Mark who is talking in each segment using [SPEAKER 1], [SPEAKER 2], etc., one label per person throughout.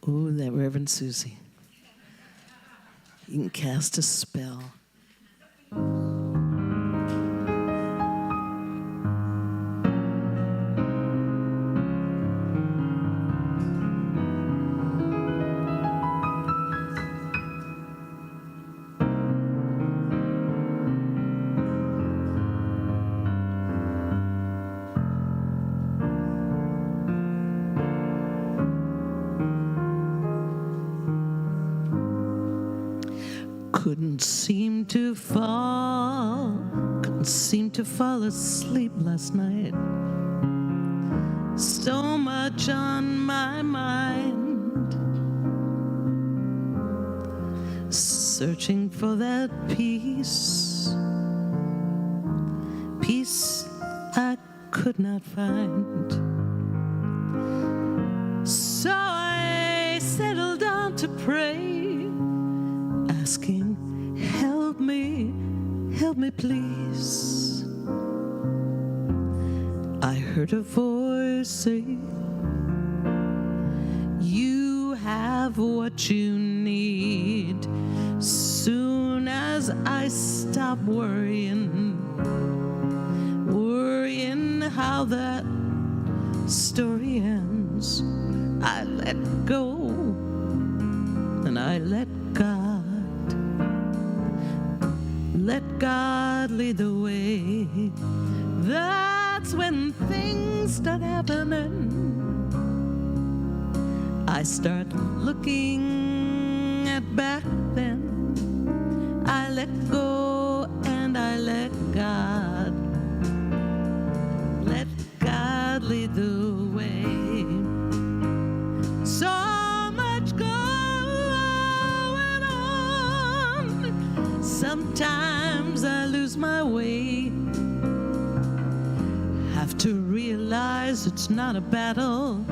[SPEAKER 1] Oh, that Reverend Susie. You can cast a spell. Couldn't seem to fall asleep last night. So much on my mind, searching for that peace I could not find. So I settled down to pray, asking, help me please. I heard a voice say, you have what you need. Soon as I stop worrying how that story ends, I let go and I let God lead the way. That's when things start happening. I start looking at back then. I let go and I let God lead the way. So much going on. Sometimes I lose my way. Have to realize it's not a battle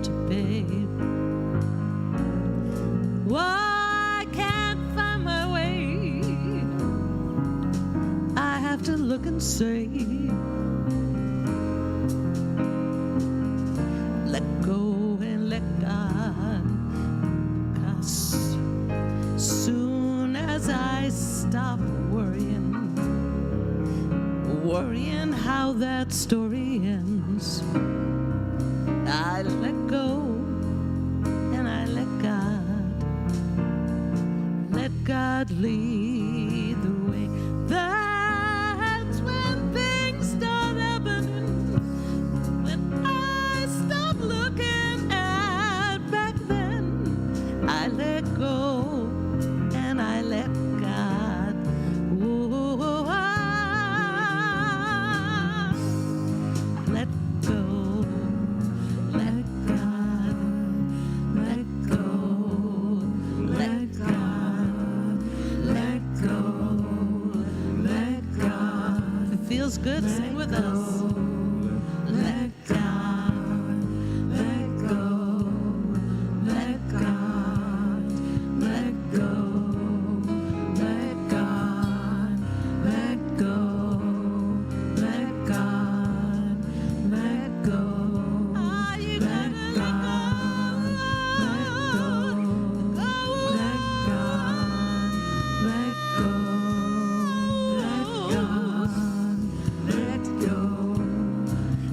[SPEAKER 1] to pay. Why I can't find my way. I have to look and say, let go and let God. 'Cause soon as I stop worrying how that story ends, I let go and I let God lead the way. That's when things start happening. When I stop looking at back then, I let go and I let God. Oh, let go, let God, let go, let God, let go, let God. If it feels good, sing with us. Let God, let go, let God, let go, let God, let go, let God, let go. Ah, you gotta let God, let go, let God, let go, let God, let go,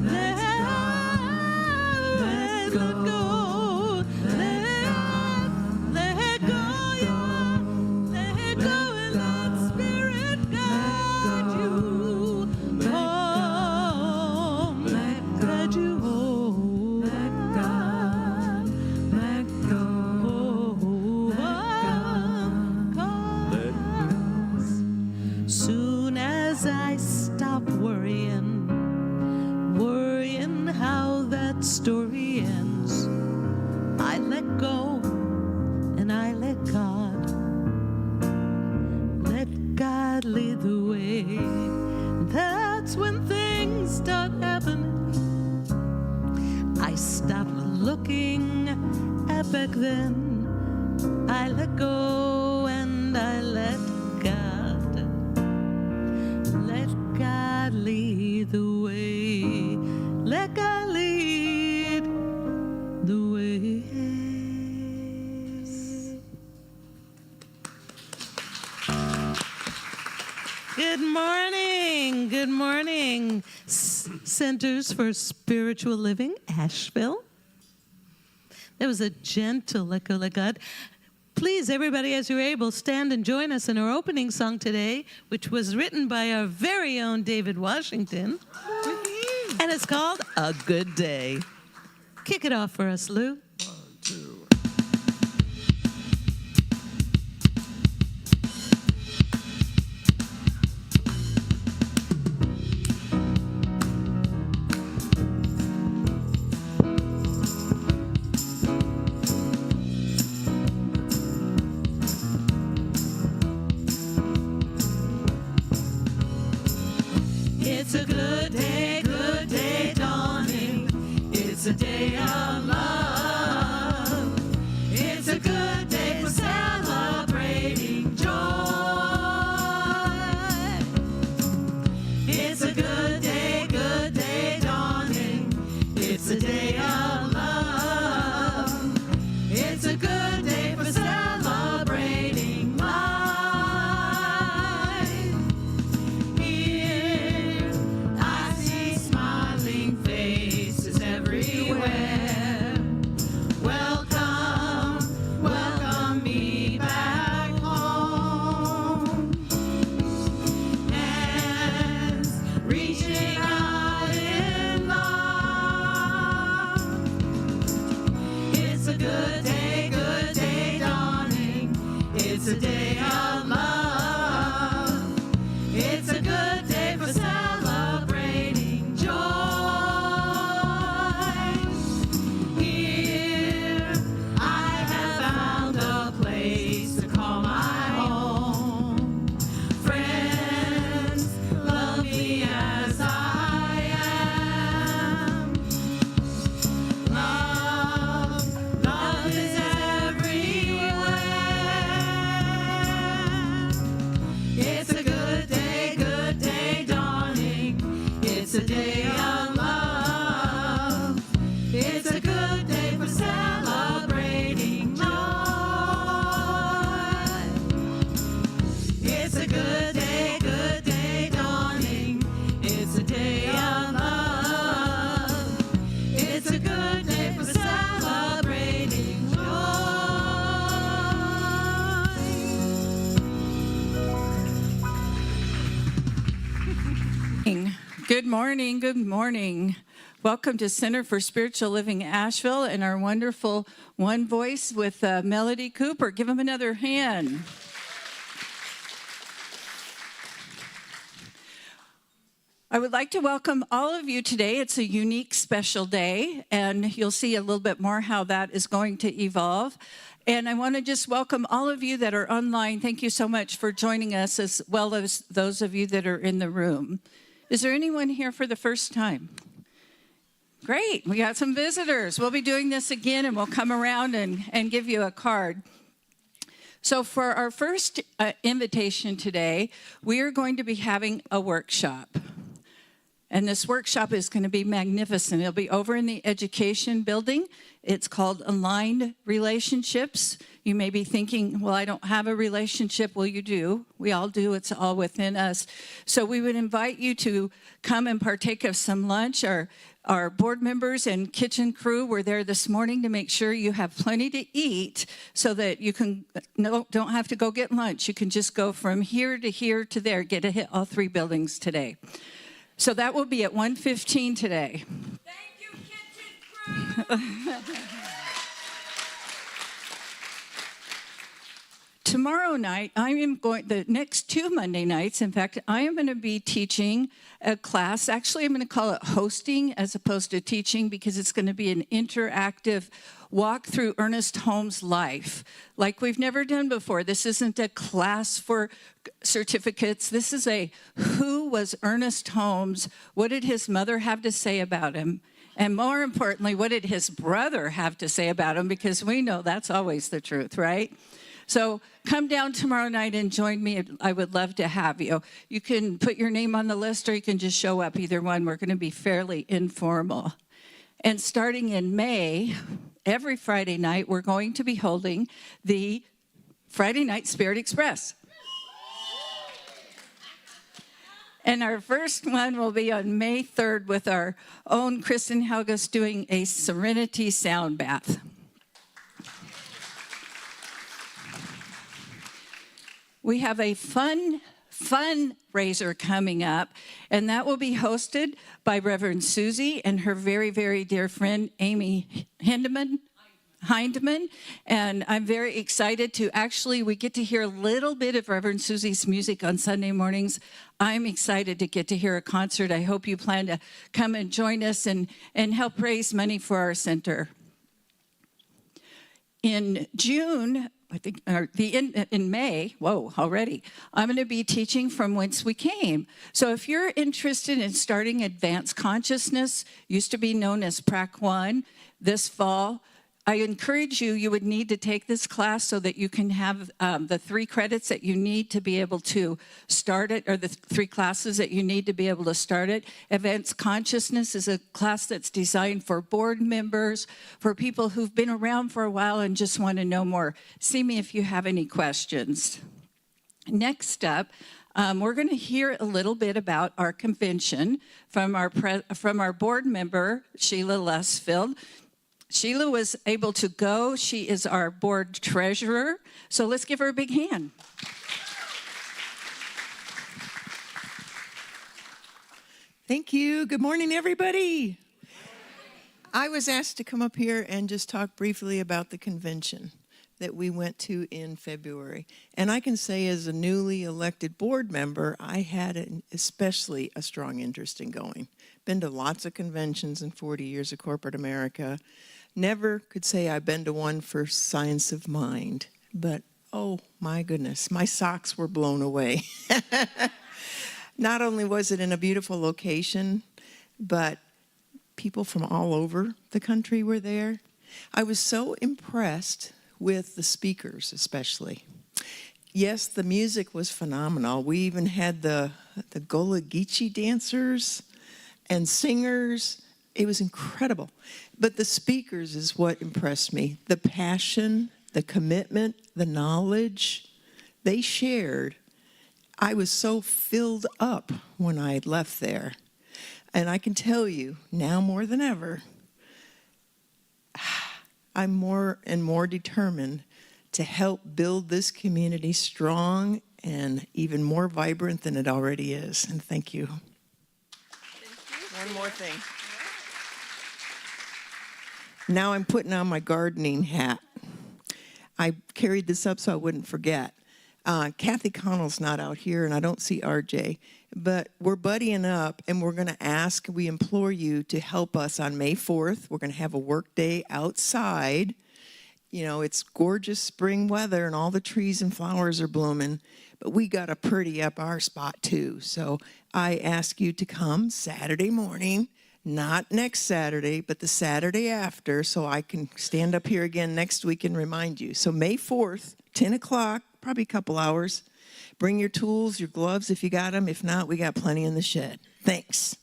[SPEAKER 1] let God, let go, let go, let go, and let Spirit guide you home, guide you home. Let God, let go, soon as I stop worrying how that story ends, I let go and I let God lead the way. That's when things start happening. I stop looking at back then. I let go and I let God lead the way. Let God lead Good morning. Good morning. Centers for Spiritual Living, Asheville. That was a gentle let go, let God. Please, everybody, as you're able, stand and join us in our opening song today, which was written by our very own David Washington. And it's called A Good Day. Kick it off for us, Lou.
[SPEAKER 2] 1, 2.
[SPEAKER 1] It's a good day dawning. It's a day of love. It's a good day for celebrating joy. It's a good day dawning. It's a day of love. It's a good day for celebrating life. Here I see smiling faces everywhere. Welcome, welcome me back home. Hands reaching out in love. It's a good day dawning. It's a day of love. It's a good day for celebrating joy. Here I have found a place to call my home. Friends love me as I am. Love is everywhere. It's a good day dawning. It's a day of love. It's a good day for celebrating joy. It's a good day dawning. It's a day of love. It's a good day for celebrating joy.
[SPEAKER 3] Good morning, good morning. Welcome to Center for Spiritual Living Asheville and our wonderful one voice with Melody Cooper. Give them another hand. I would like to welcome all of you today. It's a unique, special day, and you'll see a little bit more how that is going to evolve. And I want to just welcome all of you that are online. Thank you so much for joining us, as well as those of you that are in the room. Is there anyone here for the first time? Great, we got some visitors. We'll be doing this again, and we'll come around and give you a card. So for our first invitation today, we are going to be having a workshop. And this workshop is going to be magnificent. It'll be over in the education building. It's called Aligned Relationships. You may be thinking, well, I don't have a relationship. Well, you do. We all do. It's all within us. So we would invite you to come and partake of some lunch. Our board members and kitchen crew were there this morning to make sure you have plenty to eat so that you don't have to go get lunch. You can just go from here to there, get to hit all 3 buildings today. So that will be at 1:15 today.
[SPEAKER 4] Thank you, kitchen crew.
[SPEAKER 3] Tomorrow night, the next 2 Monday nights, in fact, I am going to be teaching a class. Actually, I'm going to call it hosting as opposed to teaching, because it's going to be an interactive walk through Ernest Holmes' life like we've never done before. This isn't a class for certificates. This is who was Ernest Holmes? What did his mother have to say about him? And more importantly, what did his brother have to say about him? Because we know that's always the truth, right? So come down tomorrow night and join me. I would love to have you. You can put your name on the list, or you can just show up, either one. We're going to be fairly informal. And starting in May, every Friday night, we're going to be holding the Friday Night Spirit Express. And our first one will be on May 3rd with our own Kristen Helgas doing a Serenity Sound Bath. We have a fundraiser coming up, and that will be hosted by Reverend Susie and her very, very dear friend, Amy Hindman. And I'm very excited we get to hear a little bit of Reverend Susie's music on Sunday mornings. I'm excited to get to hear a concert. I hope you plan to come and join us and help raise money for our center. In June, I think, in May, already, I'm going to be teaching from whence we came. So if you're interested in starting advanced consciousness, used to be known as Prac 1, this fall, I encourage you would need to take this class so that you can have the 3 credits that you need to be able to start it, or the 3 classes that you need to be able to start it. Advanced Consciousness is a class that's designed for board members, for people who've been around for a while and just want to know more. See me if you have any questions. Next up, we're going to hear a little bit about our convention from our board member, Sheila Lesfield. Sheila was able to go. She is our board treasurer. So let's give her a big hand.
[SPEAKER 2] Thank you. Good morning, everybody. I was asked to come up here and just talk briefly about the convention that we went to in February. And I can say as a newly elected board member, I had especially a strong interest in going. Been to lots of conventions in 40 years of corporate America. Never could say I've been to one for Science of Mind, but oh my goodness, my socks were blown away. Not only was it in a beautiful location, but people from all over the country were there. I was so impressed with the speakers especially. Yes, the music was phenomenal. We even had the Gullah Geechee dancers and singers. It was incredible. But the speakers is what impressed me. The passion, the commitment, the knowledge they shared. I was so filled up when I had left there. And I can tell you, now more than ever, I'm more and more determined to help build this community strong and even more vibrant than it already is. And thank you. One more thing. Now I'm putting on my gardening hat. I carried this up so I wouldn't forget. Kathy Connell's not out here, and I don't see RJ. But we're buddying up, and we're going to we implore you to help us on May 4th. We're going to have a work day outside. You know, it's gorgeous spring weather, and all the trees and flowers are blooming. But we got to pretty up our spot, too. So I ask you to come Saturday morning. Not next Saturday, but the Saturday after, so I can stand up here again next week and remind you. So May 4th, 10 o'clock, probably a couple hours. Bring your tools, your gloves if you got them. If not, we got plenty in the shed. Thanks.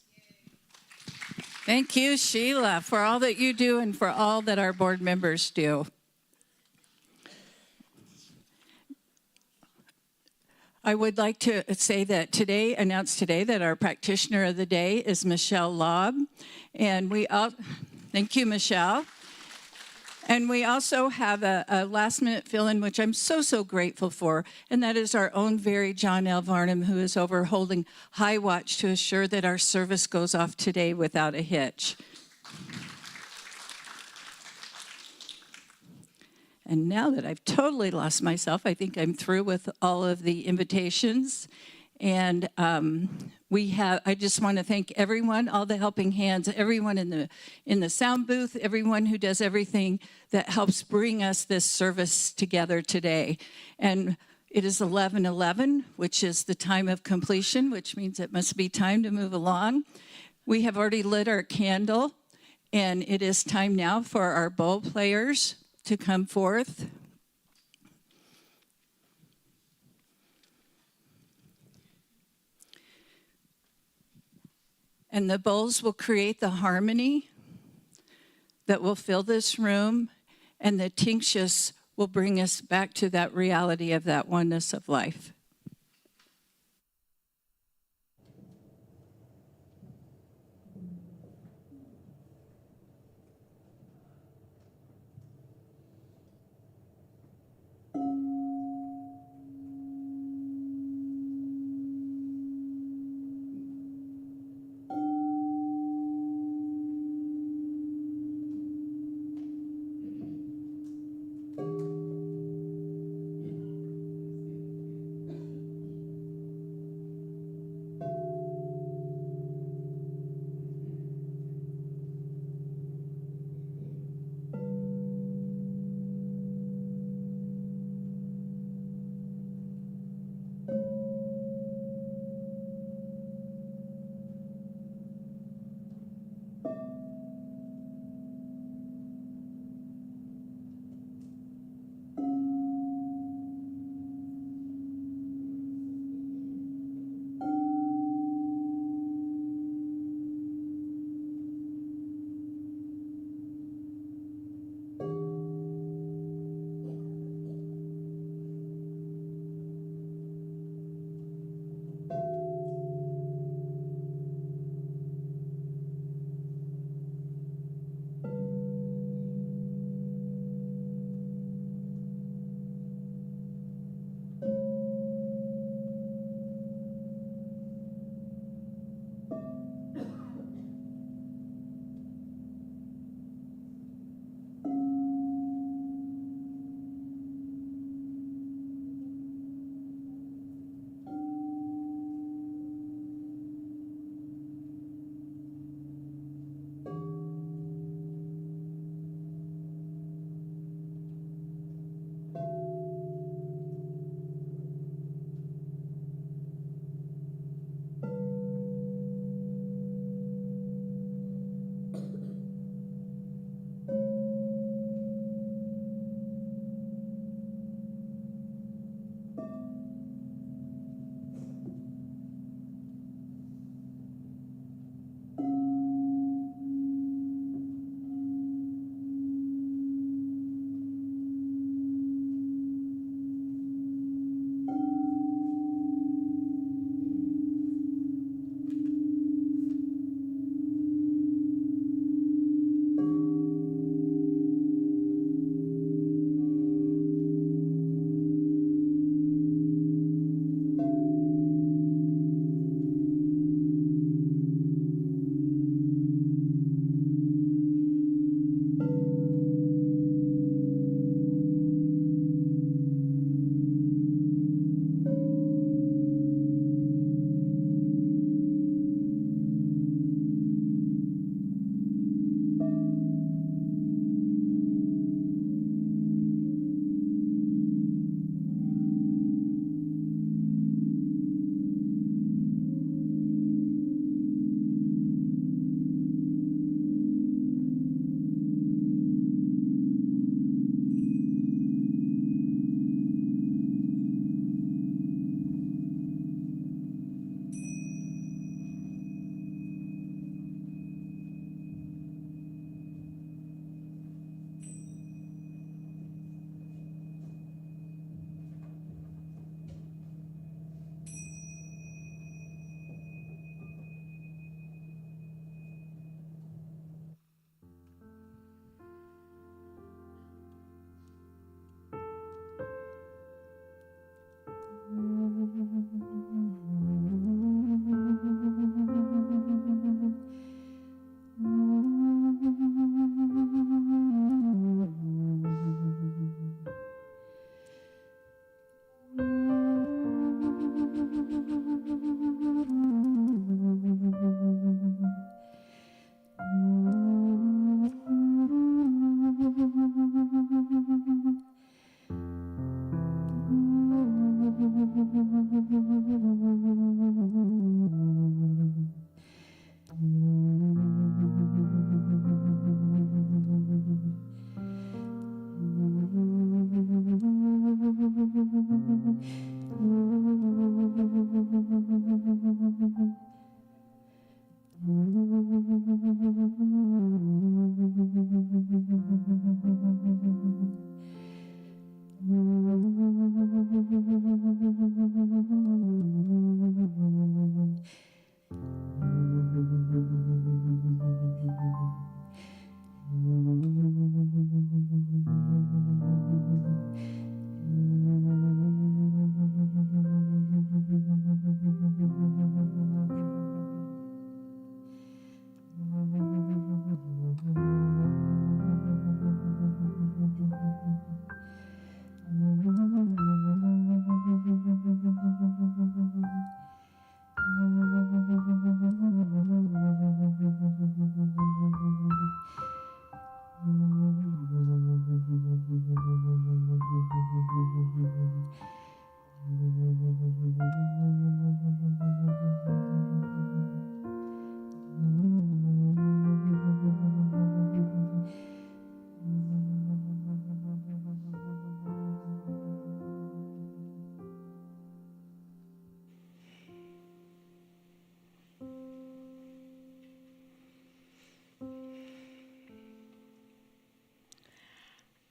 [SPEAKER 3] Thank you, Sheila, for all that you do and for all that our board members do. I would like to say that announce today that our practitioner of the day is Michelle Lobb. And thank you, Michelle. And we also have a last minute fill-in, which I'm so grateful for. And that is our own very John L. Varnum, who is over holding high watch to assure that our service goes off today without a hitch. And now that I've totally lost myself, I think I'm through with all of the invitations. And I just want to thank everyone, all the helping hands, everyone in the sound booth, everyone who does everything that helps bring us this service together today. And it is 11:11, which is the time of completion, which means it must be time to move along. We have already lit our candle, and it is time now for our bowl players to come forth. And the bowls will create the harmony that will fill this room, and the tinctus will bring us back to that reality of that oneness of life.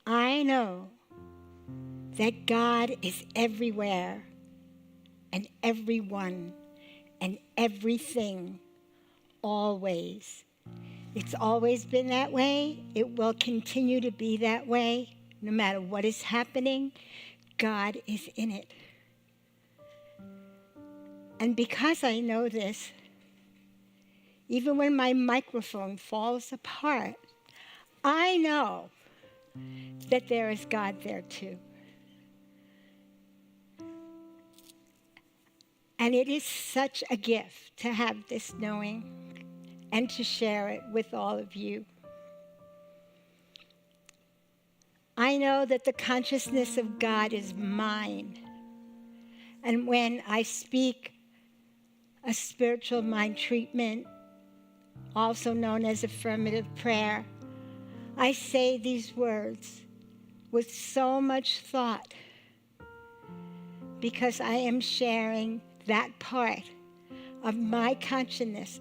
[SPEAKER 5] I know that God is everywhere and everyone and everything, always. It's always been that way. It will continue to be that way. No matter what is happening, God is in it. And because I know this, even when my microphone falls apart, I know that there is God there too. And it is such a gift to have this knowing and to share it with all of you. I know that the consciousness of God is mine. And when I speak a spiritual mind treatment, also known as affirmative prayer, I say these words with so much thought because I am sharing that part of my consciousness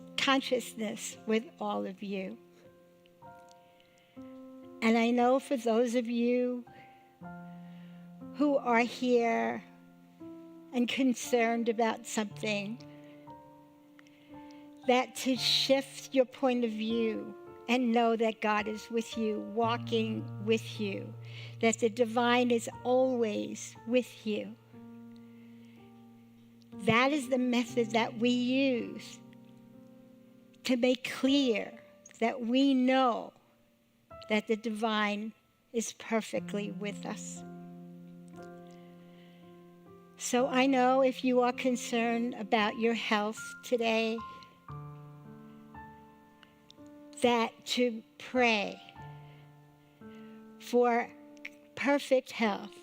[SPEAKER 5] with all of you. And I know for those of you who are here and concerned about something, that to shift your point of view and know that God is with you, walking with you, that the divine is always with you. That is the method that we use to make clear that we know that the divine is perfectly with us. So I know if you are concerned about your health today, that to pray for perfect health,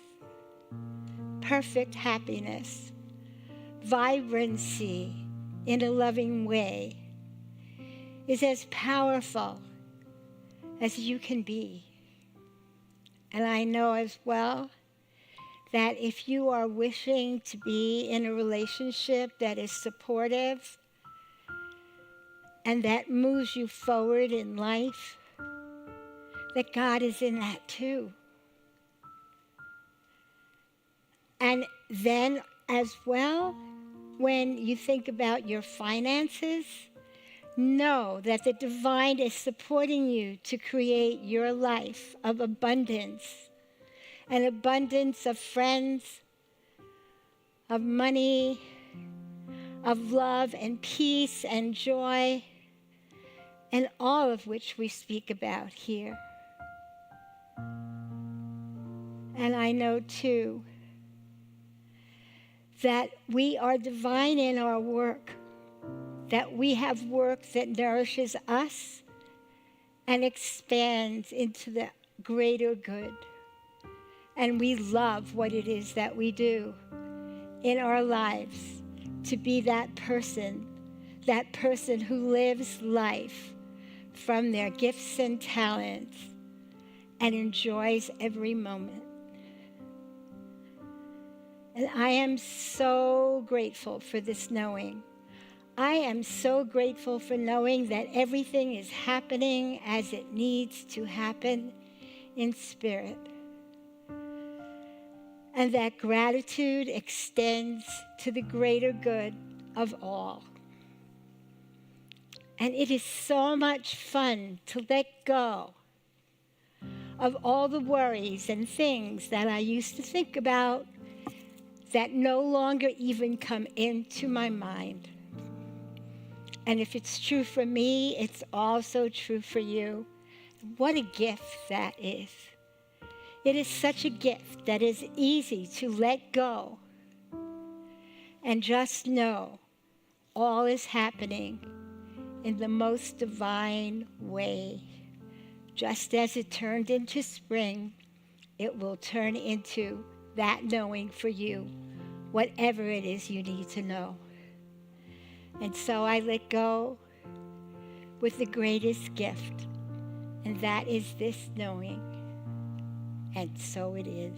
[SPEAKER 5] perfect happiness, vibrancy in a loving way is as powerful as you can be. And I know as well that if you are wishing to be in a relationship that is supportive and that moves you forward in life, that God is in that too. And then as well, when you think about your finances, know that the divine is supporting you to create your life of abundance, an abundance of friends, of money, of love and peace and joy, and all of which we speak about here. And I know too that we are divine in our work, that we have work that nourishes us and expands into the greater good. And we love what it is that we do in our lives to be that person who lives life from their gifts and talents and enjoys every moment. And I am so grateful for this knowing. I am so grateful for knowing that everything is happening as it needs to happen in spirit. And that gratitude extends to the greater good of all. And it is so much fun to let go of all the worries and things that I used to think about that no longer even come into my mind. And if it's true for me, it's also true for you. What a gift that is. It is such a gift that is easy to let go and just know all is happening in the most divine way. Just as it turned into spring, it will turn into that knowing for you, whatever it is you need to know. And so I let go with the greatest gift, and that is this knowing. And so it is.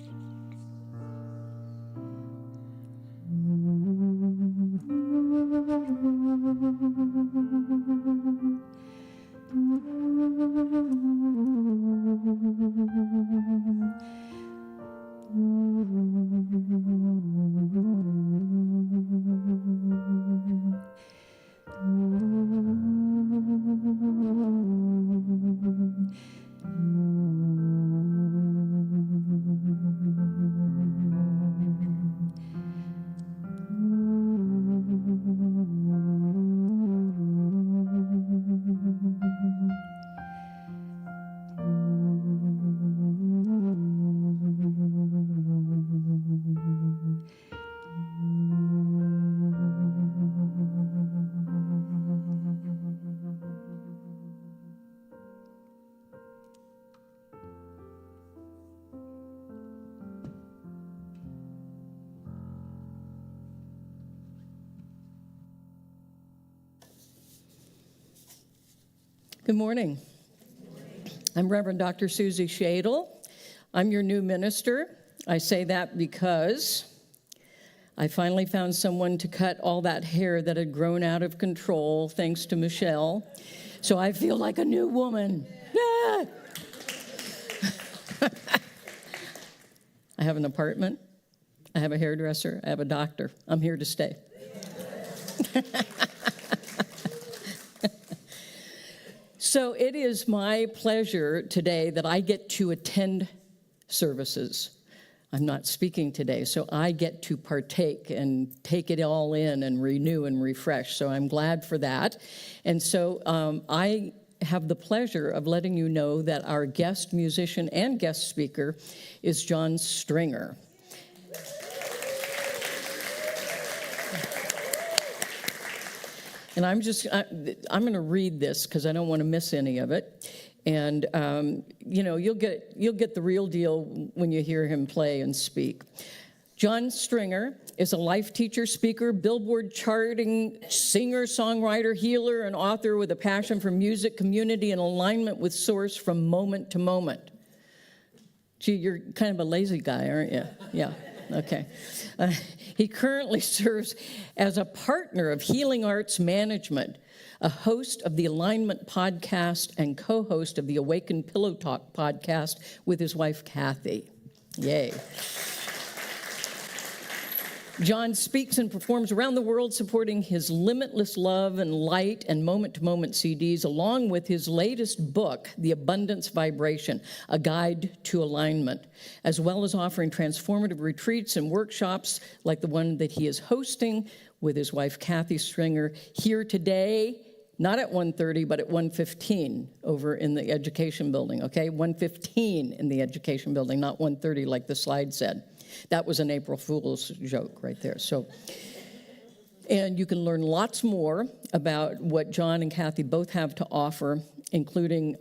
[SPEAKER 6] Good morning. I'm Reverend Dr. Susie Shadle. I'm your new minister. I say that because I finally found someone to cut all that hair that had grown out of control, thanks to Michelle. So I feel like a new woman. Ah! I have an apartment. I have a hairdresser. I have a doctor. I'm here to stay. So it is my pleasure today that I get to attend services. I'm not speaking today, so I get to partake and take it all in and renew and refresh. So I'm glad for that. And so I have the pleasure of letting you know that our guest musician and guest speaker is John Stringer. And I'm going to read this because I don't want to miss any of it. And, you'll get the real deal when you hear him play and speak. John Stringer is a life teacher, speaker, Billboard charting singer, songwriter, healer, and author with a passion for music, community, and alignment with Source from moment to moment. Gee, you're kind of a lazy guy, aren't you? Yeah. Okay. He currently serves as a partner of Healing Arts Management, a host of the Alignment podcast, and co-host of the Awaken Pillow Talk podcast with his wife, Kathy. Yay. John speaks and performs around the world supporting his Limitless Love and Light and Moment-to-Moment CDs, along with his latest book, The Abundance Vibration, A Guide to Alignment, as well as offering transformative retreats and workshops like the one that he is hosting with his wife, Kathy Stringer, here today, not at 1:30, but at 1:15 over in the education building, okay? 1:15 in the education building, not 1:30 like the slide said. That was an April Fool's joke right there. And you can learn lots more about what John and Kathy both have to offer, including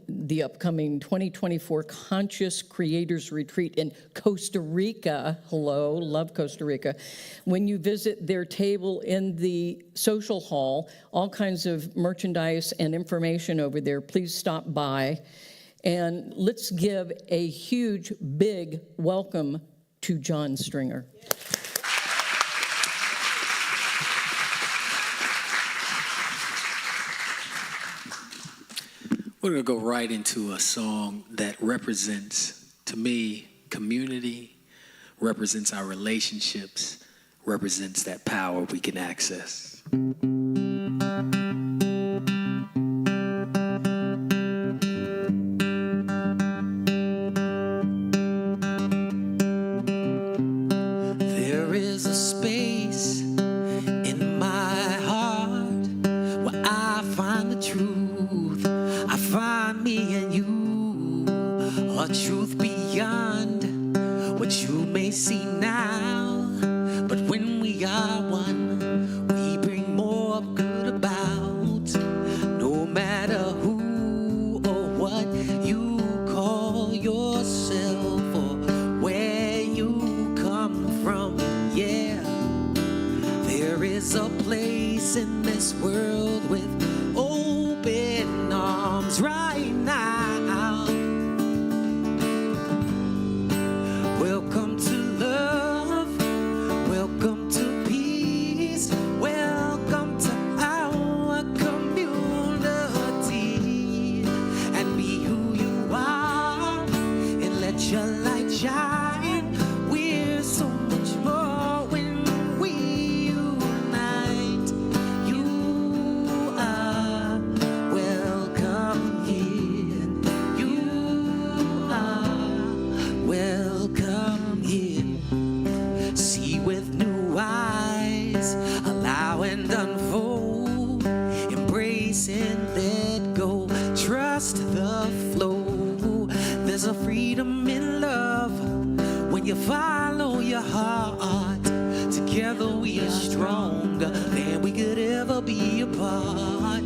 [SPEAKER 6] the upcoming 2024 Conscious Creators Retreat in Costa Rica. Hello, love Costa Rica. When you visit their table in the social hall, all kinds of merchandise and information over there, please stop by. And let's give a huge, big welcome to John Stringer.
[SPEAKER 7] We're going to go right into a song that represents, to me, community, represents our relationships, represents that power we can access. There is a space in my heart where I find the truth. I find me and you, a truth beyond what you may see now. But when we are one, we bring more good about. No matter who or what you call yourself or where you come from, yeah, there is a place in this world with open arms right now. Welcome to love, welcome to peace, welcome to our community. And be who you are and let your light shine. We're so much more when we unite. You are welcome here. You are welcome here. See with new eyes, allow and unfold, embrace and let go, trust the flow. There's a freedom in love when you follow your heart. Together we are stronger than we could ever be apart.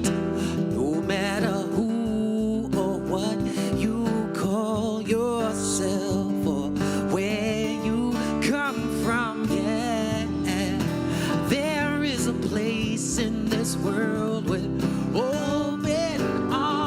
[SPEAKER 7] No matter who or what you call yourself or where you come from, yeah, there is a place in this world with open arms.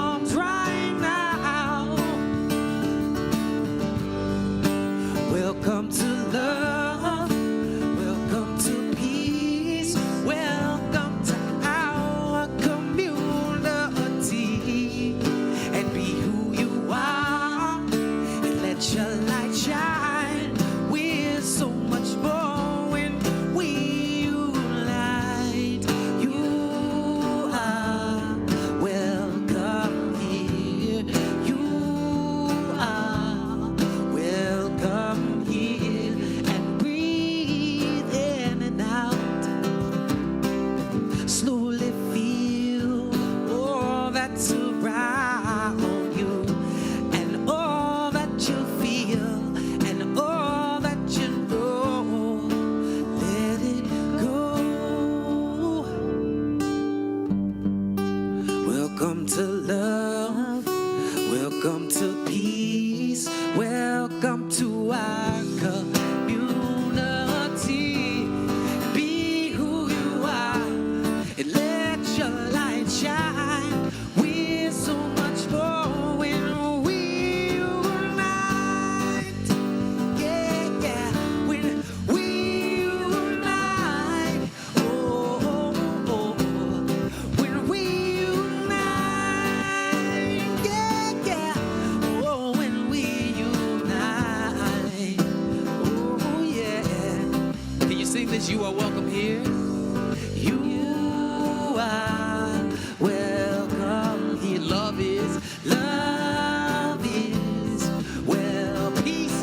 [SPEAKER 7] sing this? You are welcome here. You are welcome here. Love is, well, peace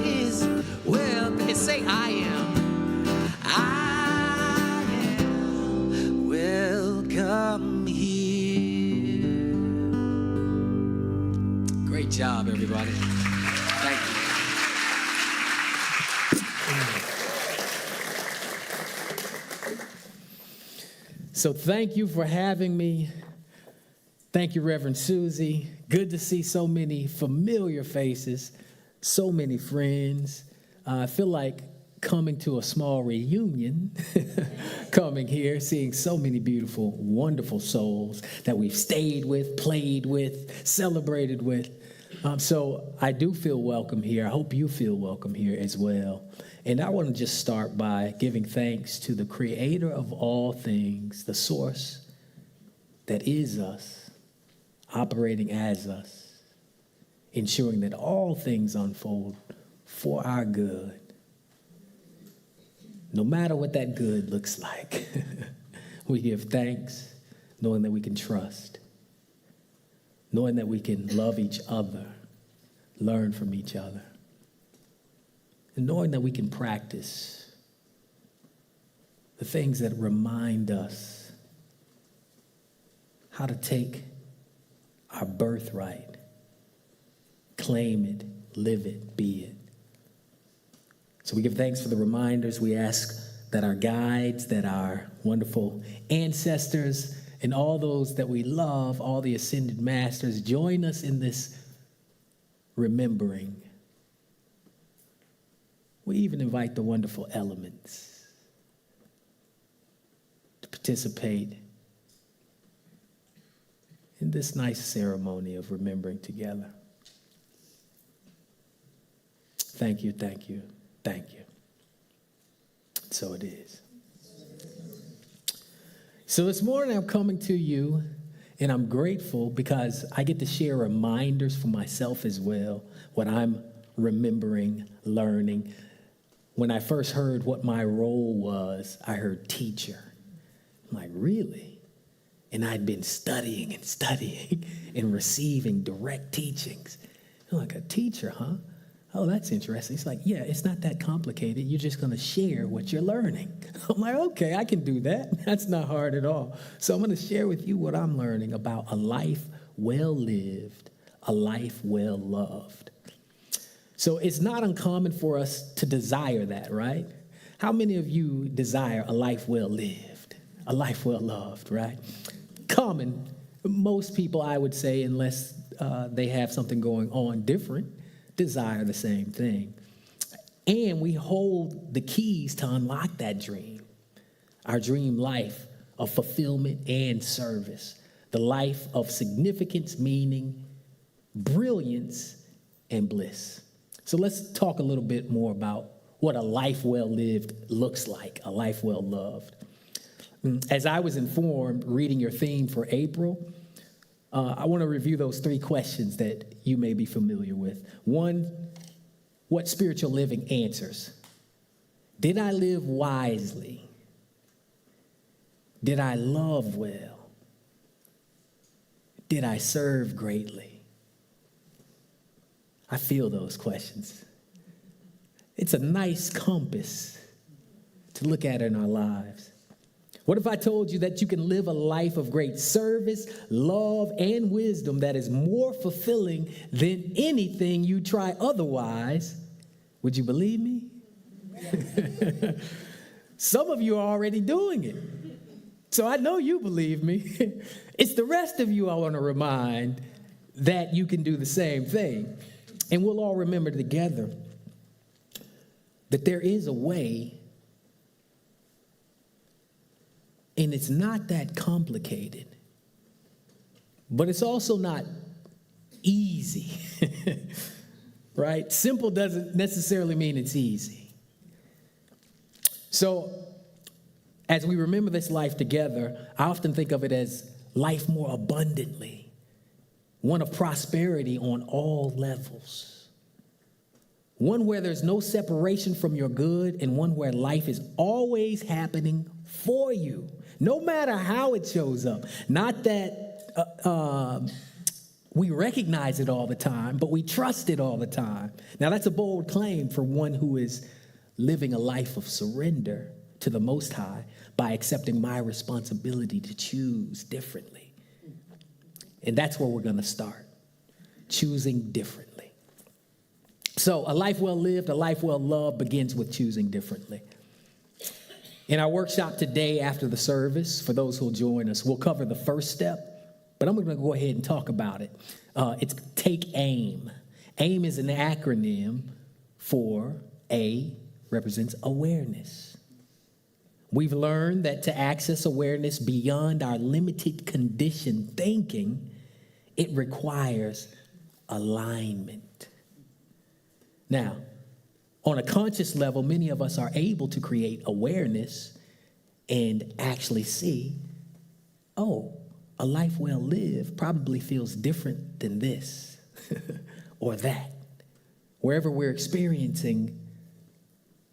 [SPEAKER 7] is, well, say I am welcome here. Great job, everybody. Thank you.
[SPEAKER 8] So thank you for having me. Thank you, Reverend Susie. Good to see so many familiar faces, so many friends. I feel like coming to a small reunion, coming here, seeing so many beautiful, wonderful souls that we've stayed with, played with, celebrated with. So I do feel welcome here. I hope you feel welcome here as well. And I want to just start by giving thanks to the creator of all things, the source that is us, operating as us, ensuring that all things unfold for our good, no matter what that good looks like. We give thanks, knowing that we can trust, knowing that we can love each other, learn from each other, and knowing that we can practice the things that remind us how to take our birthright, claim it, live it, be it. So we give thanks for the reminders. We ask that our guides, that our wonderful ancestors, and all those that we love, all the ascended masters, join us in this remembering. We even invite the wonderful elements to participate in this nice ceremony of remembering together. Thank you, thank you, thank you. So it is. So this morning I'm coming to you, and I'm grateful because I get to share reminders for myself as well, what I'm remembering, learning. When I first heard what my role was, I heard teacher. I'm like, really? And I'd been studying and receiving direct teachings. I'm like, a teacher, huh? Oh, that's interesting. It's like, yeah, it's not that complicated. You're just going to share what you're learning. I'm like, okay, I can do that. That's not hard at all. So I'm going to share with you what I'm learning about a life well lived, a life well loved. So it's not uncommon for us to desire that, right? How many of you desire a life well lived, a life well loved, right? Common. Most people, I would say, unless they have something going on different, desire the same thing. And we hold the keys to unlock that dream, our dream life of fulfillment and service, the life of significance, meaning, brilliance, and bliss. So let's talk a little bit more about what a life well lived looks like, a life well loved. As I was informed, reading your theme for April, I want to review those 3 questions that you may be familiar with. 1, what spiritual living answers? Did I live wisely? Did I love well? Did I serve greatly? I feel those questions. It's a nice compass to look at in our lives. What if I told you that you can live a life of great service, love, and wisdom that is more fulfilling than anything you try otherwise? Would you believe me? Some of you are already doing it. So I know you believe me. It's the rest of you I want to remind that you can do the same thing. And we'll all remember together that there is a way. And it's not that complicated, but it's also not easy, right? Simple doesn't necessarily mean it's easy. So as we remember this life together, I often think of it as life more abundantly, one of prosperity on all levels, one where there's no separation from your good, and one where life is always happening for you, no matter how it shows up. Not that we recognize it all the time, but we trust it all the time. Now, that's a bold claim for one who is living a life of surrender to the Most High by accepting my responsibility to choose differently. And that's where we're going to start, choosing differently. So a life well lived, a life well loved begins with choosing differently. In our workshop today after the service, for those who'll join us, we'll cover the first step, but I'm going to go ahead and talk about it. It's take aim. AIM is an acronym for A represents awareness. We've learned that to access awareness beyond our limited conditioned thinking, it requires alignment. Now, on a conscious level, many of us are able to create awareness and actually see, oh, a life well lived probably feels different than this or that. Wherever we're experiencing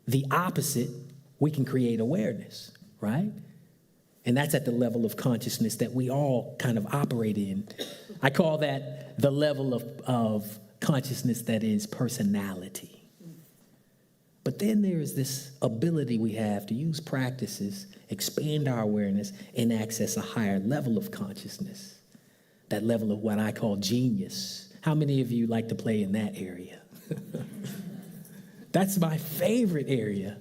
[SPEAKER 8] the opposite, we can create awareness, right? And that's at the level of consciousness that we all kind of operate in. I call that the level of consciousness that is personality. But then there is this ability we have to use practices, expand our awareness, and access a higher level of consciousness, that level of what I call genius. How many of you like to play in that area? That's my favorite area.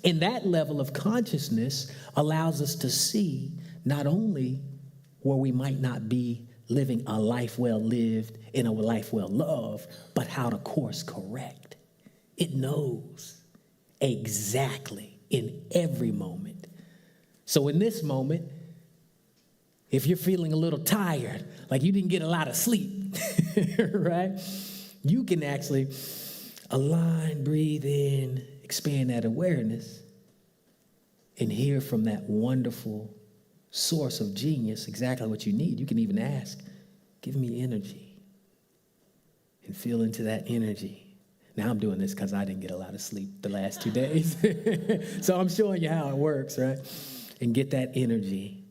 [SPEAKER 8] And that level of consciousness allows us to see not only where we might not be living a life well lived and a life well loved, but how to course correct. It knows exactly in every moment. So in this moment, if you're feeling a little tired, like you didn't get a lot of sleep, right? You can actually align, breathe in, expand that awareness, and hear from that wonderful source of genius exactly what you need. You can even ask, give me energy, and feel into that energy. Now I'm doing this because I didn't get a lot of sleep the last 2 days. So I'm showing you how it works, right? And get that energy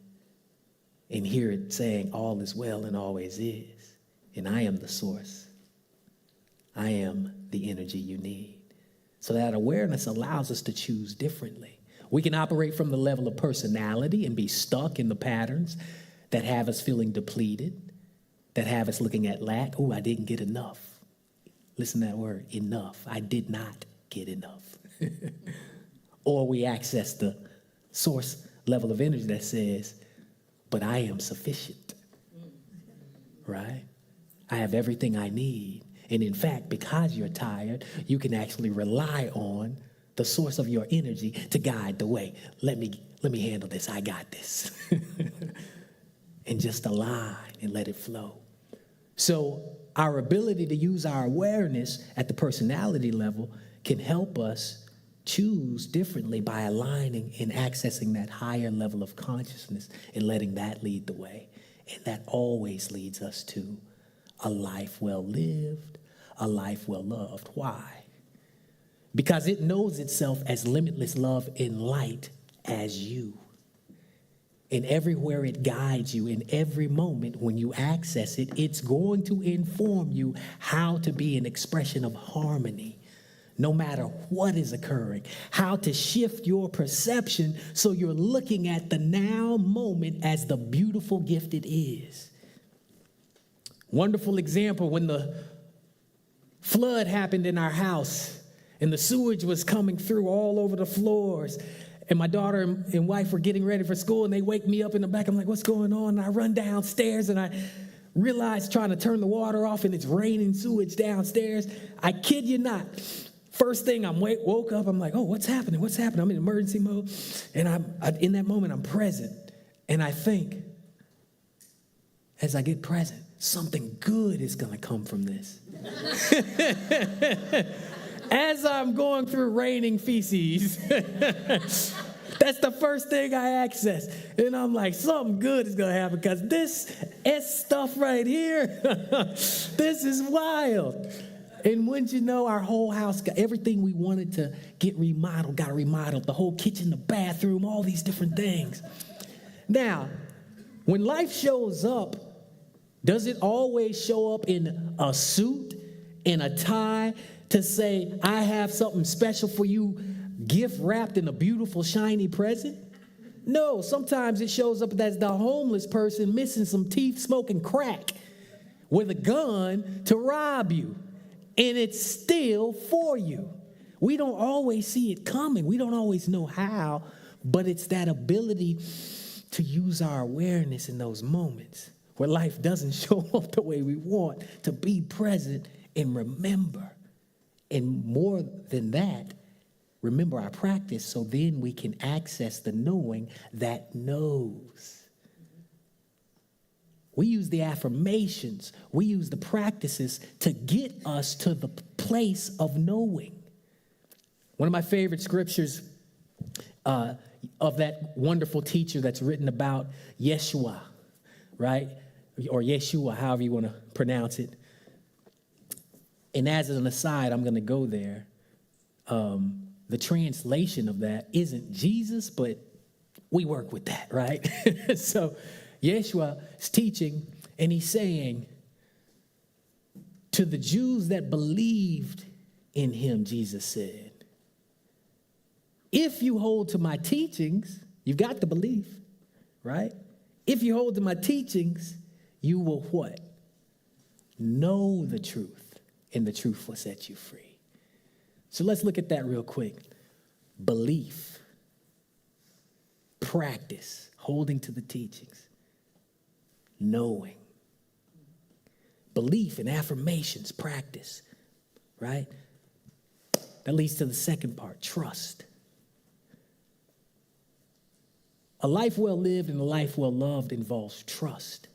[SPEAKER 8] and hear it saying, all is well and always is. And I am the source. I am the energy you need. So that awareness allows us to choose differently. We can operate from the level of personality and be stuck in the patterns that have us feeling depleted, that have us looking at lack. Oh, I didn't get enough. Listen to that word, enough. I did not get enough. Or we access the source level of energy that says, but I am sufficient, right? I have everything I need. And in fact, because you're tired, you can actually rely on the source of your energy to guide the way. Let me handle this. I got this. And just align and let it flow. So our ability to use our awareness at the personality level can help us choose differently by aligning and accessing that higher level of consciousness and letting that lead the way. And that always leads us to a life well lived, a life well loved. Why? Because it knows itself as limitless love and light as you. And everywhere it guides you, in every moment when you access it, it's going to inform you how to be an expression of harmony, no matter what is occurring, how to shift your perception so you're looking at the now moment as the beautiful gift it is. Wonderful example, when the flood happened in our house and the sewage was coming through all over the floors, and my daughter and wife were getting ready for school, and they wake me up in the back. I'm like, what's going on? And I run downstairs, and I realize trying to turn the water off, and it's raining sewage downstairs. I kid you not. First thing, woke up, I'm like, oh, what's happening? What's happening? I'm in emergency mode. And in that moment, I'm present. And I think, as I get present, something good is going to come from this. As I'm going through raining feces, that's the first thing I access. And I'm like, something good is going to happen because this S stuff right here, this is wild. And wouldn't you know, our whole house, got everything we wanted to get remodeled, got remodeled. The whole kitchen, the bathroom, all these different things. Now, when life shows up, does it always show up in a suit, in a tie, to say, I have something special for you, gift wrapped in a beautiful, shiny present? No, sometimes it shows up as the homeless person missing some teeth, smoking crack with a gun to rob you. And it's still for you. We don't always see it coming. We don't always know how, but it's that ability to use our awareness in those moments where life doesn't show up the way we want, to be present and remember. And more than that, remember our practice so then we can access the knowing that knows. We use the affirmations, we use the practices to get us to the place of knowing. One of my favorite scriptures of that wonderful teacher that's written about Yeshua, right? Or Yeshua, however you want to pronounce it. And as an aside, I'm going to go there. The translation of that isn't Jesus, but we work with that, right? So Yeshua is teaching, and he's saying, to the Jews that believed in him, Jesus said, if you hold to my teachings, you've got the belief, right? If you hold to my teachings, you will what? Know the truth, and the truth will set you free. So let's look at that real quick. Belief, practice, holding to the teachings, knowing. Belief and affirmations, practice, right? That leads to the second part, trust. A life well lived and a life well loved involves trust.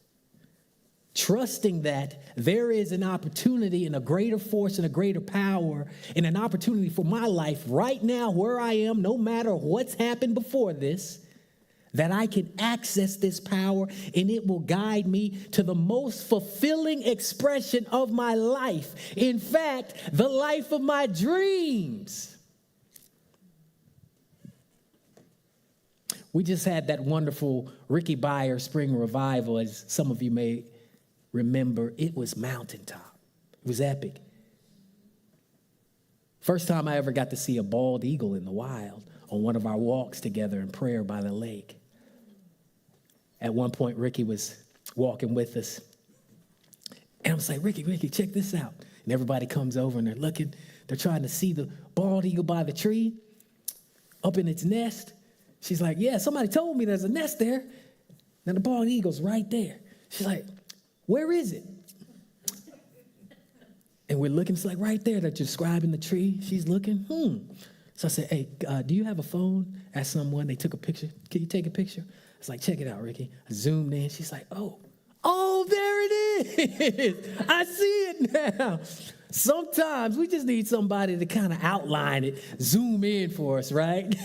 [SPEAKER 8] Trusting that there is an opportunity and a greater force and a greater power and an opportunity for my life right now where I am, no matter what's happened before this, that I can access this power and it will guide me to the most fulfilling expression of my life. In fact, the life of my dreams. We just had that wonderful Ricky Byer Spring Revival, as some of you may remember. It was mountaintop. It was epic. First time I ever got to see a bald eagle in the wild on one of our walks together in prayer by the lake. At one point, Ricky was walking with us. And I was like, Ricky, check this out. And everybody comes over and they're looking. They're trying to see the bald eagle by the tree up in its nest. She's like, yeah, somebody told me there's a nest there. Now the bald eagle's right there. She's like, where is it? And we're looking, it's like right there. They're describing the tree. She's looking, So I said, hey, do you have a phone? Asked someone, they took a picture. Can you take a picture? I was like, check it out, Ricky. I zoomed in. She's like, oh, there it is. I see it now. Sometimes we just need somebody to kind of outline it, zoom in for us, right?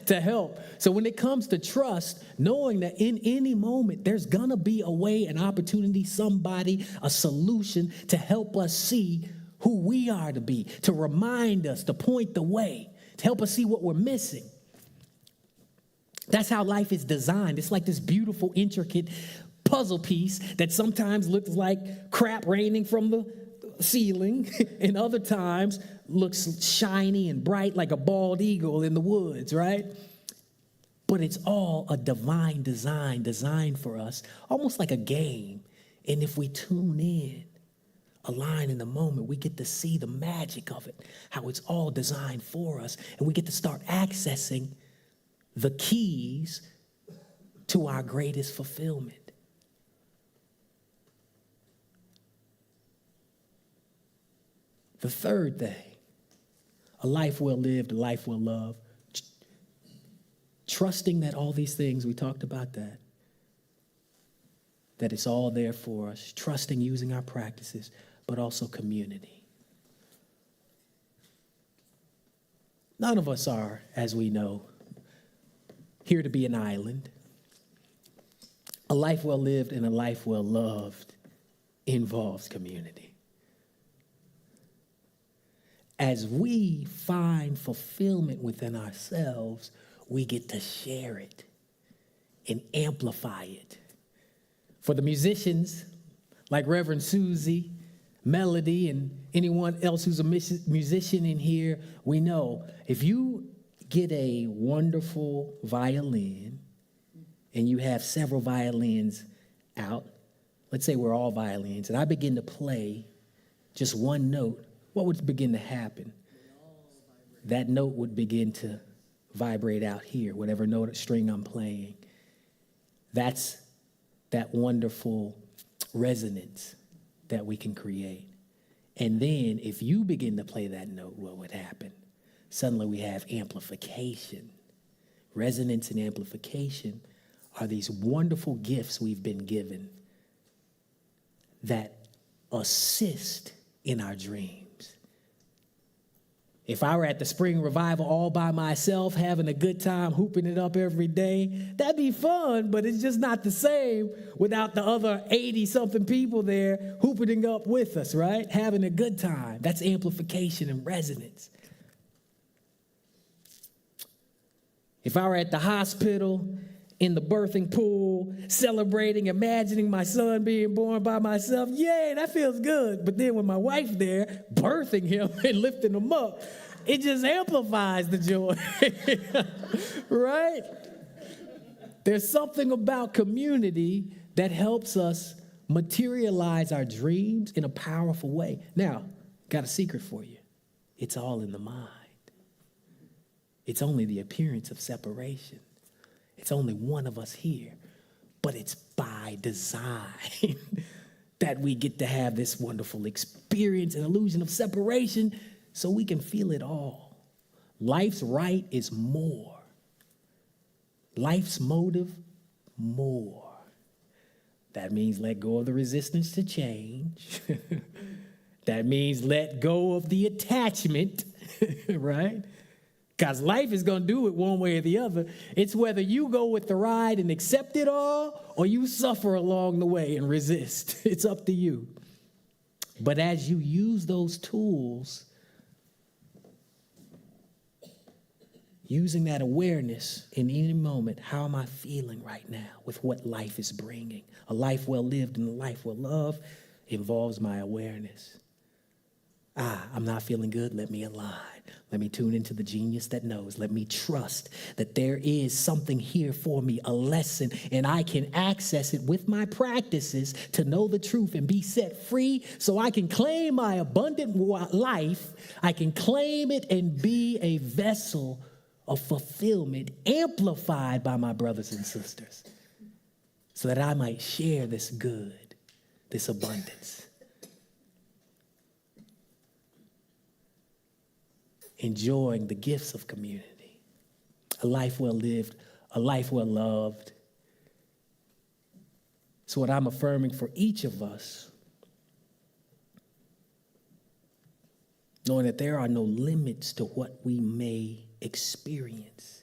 [SPEAKER 8] To help. So when it comes to trust, knowing that in any moment there's going to be a way, an opportunity, somebody, a solution to help us see who we are to be, to remind us, to point the way, to help us see what we're missing. That's how life is designed. It's like this beautiful, intricate puzzle piece that sometimes looks like crap raining from the ceiling and other times looks shiny and bright like a bald eagle in the woods, right? But it's all a divine design designed for us, almost like a game. And if we tune in, align in the moment, we get to see the magic of it, how it's all designed for us. And we get to start accessing the keys to our greatest fulfillment. The third thing, a life well lived, a life well loved. Trusting that all these things, we talked about that it's all there for us. Trusting using our practices, but also community. None of us are, as we know, here to be an island. A life well lived and a life well loved involves community. as we find fulfillment within ourselves, we get to share it and amplify it. For the musicians, like Reverend Susie, Melody, and anyone else who's a musician in here, we know if you get a wonderful violin and you have several violins out, let's say we're all violins, and I begin to play just one note, what would begin to happen? That note would begin to vibrate out here, whatever note string I'm playing. That's that wonderful resonance that we can create. And then if you begin to play that note, what would happen? Suddenly we have amplification. Resonance and amplification are these wonderful gifts we've been given that assist in our dreams. If I were at the spring revival all by myself, having a good time, hooping it up every day, that'd be fun, but it's just not the same without the other 80-something people there hooping it up with us, right? Having a good time. That's amplification and resonance. If I were at the hospital, in the birthing pool, celebrating, imagining my son being born by myself, yay, that feels good. But then when my wife's there, birthing him and lifting him up, it just amplifies the joy, right? There's something about community that helps us materialize our dreams in a powerful way. Now, got a secret for you. It's all in the mind. It's only the appearance of separation. It's only one of us here, but it's by design that we get to have this wonderful experience and illusion of separation so we can feel it all. Life's right is more. Life's motive, more. That means let go of the resistance to change. That means let go of the attachment, right? Because life is going to do it one way or the other. It's whether you go with the ride and accept it all or you suffer along the way and resist. It's up to you. But as you use those tools, using that awareness in any moment, how am I feeling right now with what life is bringing? A life well lived and a life well loved involves my awareness. I'm not feeling good. Let me align. Let me tune into the genius that knows. Let me trust that there is something here for me, a lesson, and I can access it with my practices to know the truth and be set free so I can claim my abundant life. I can claim it and be a vessel of fulfillment amplified by my brothers and sisters so that I might share this good, this abundance. Enjoying the gifts of community, a life well lived, a life well loved. So what I'm affirming for each of us, knowing that there are no limits to what we may experience,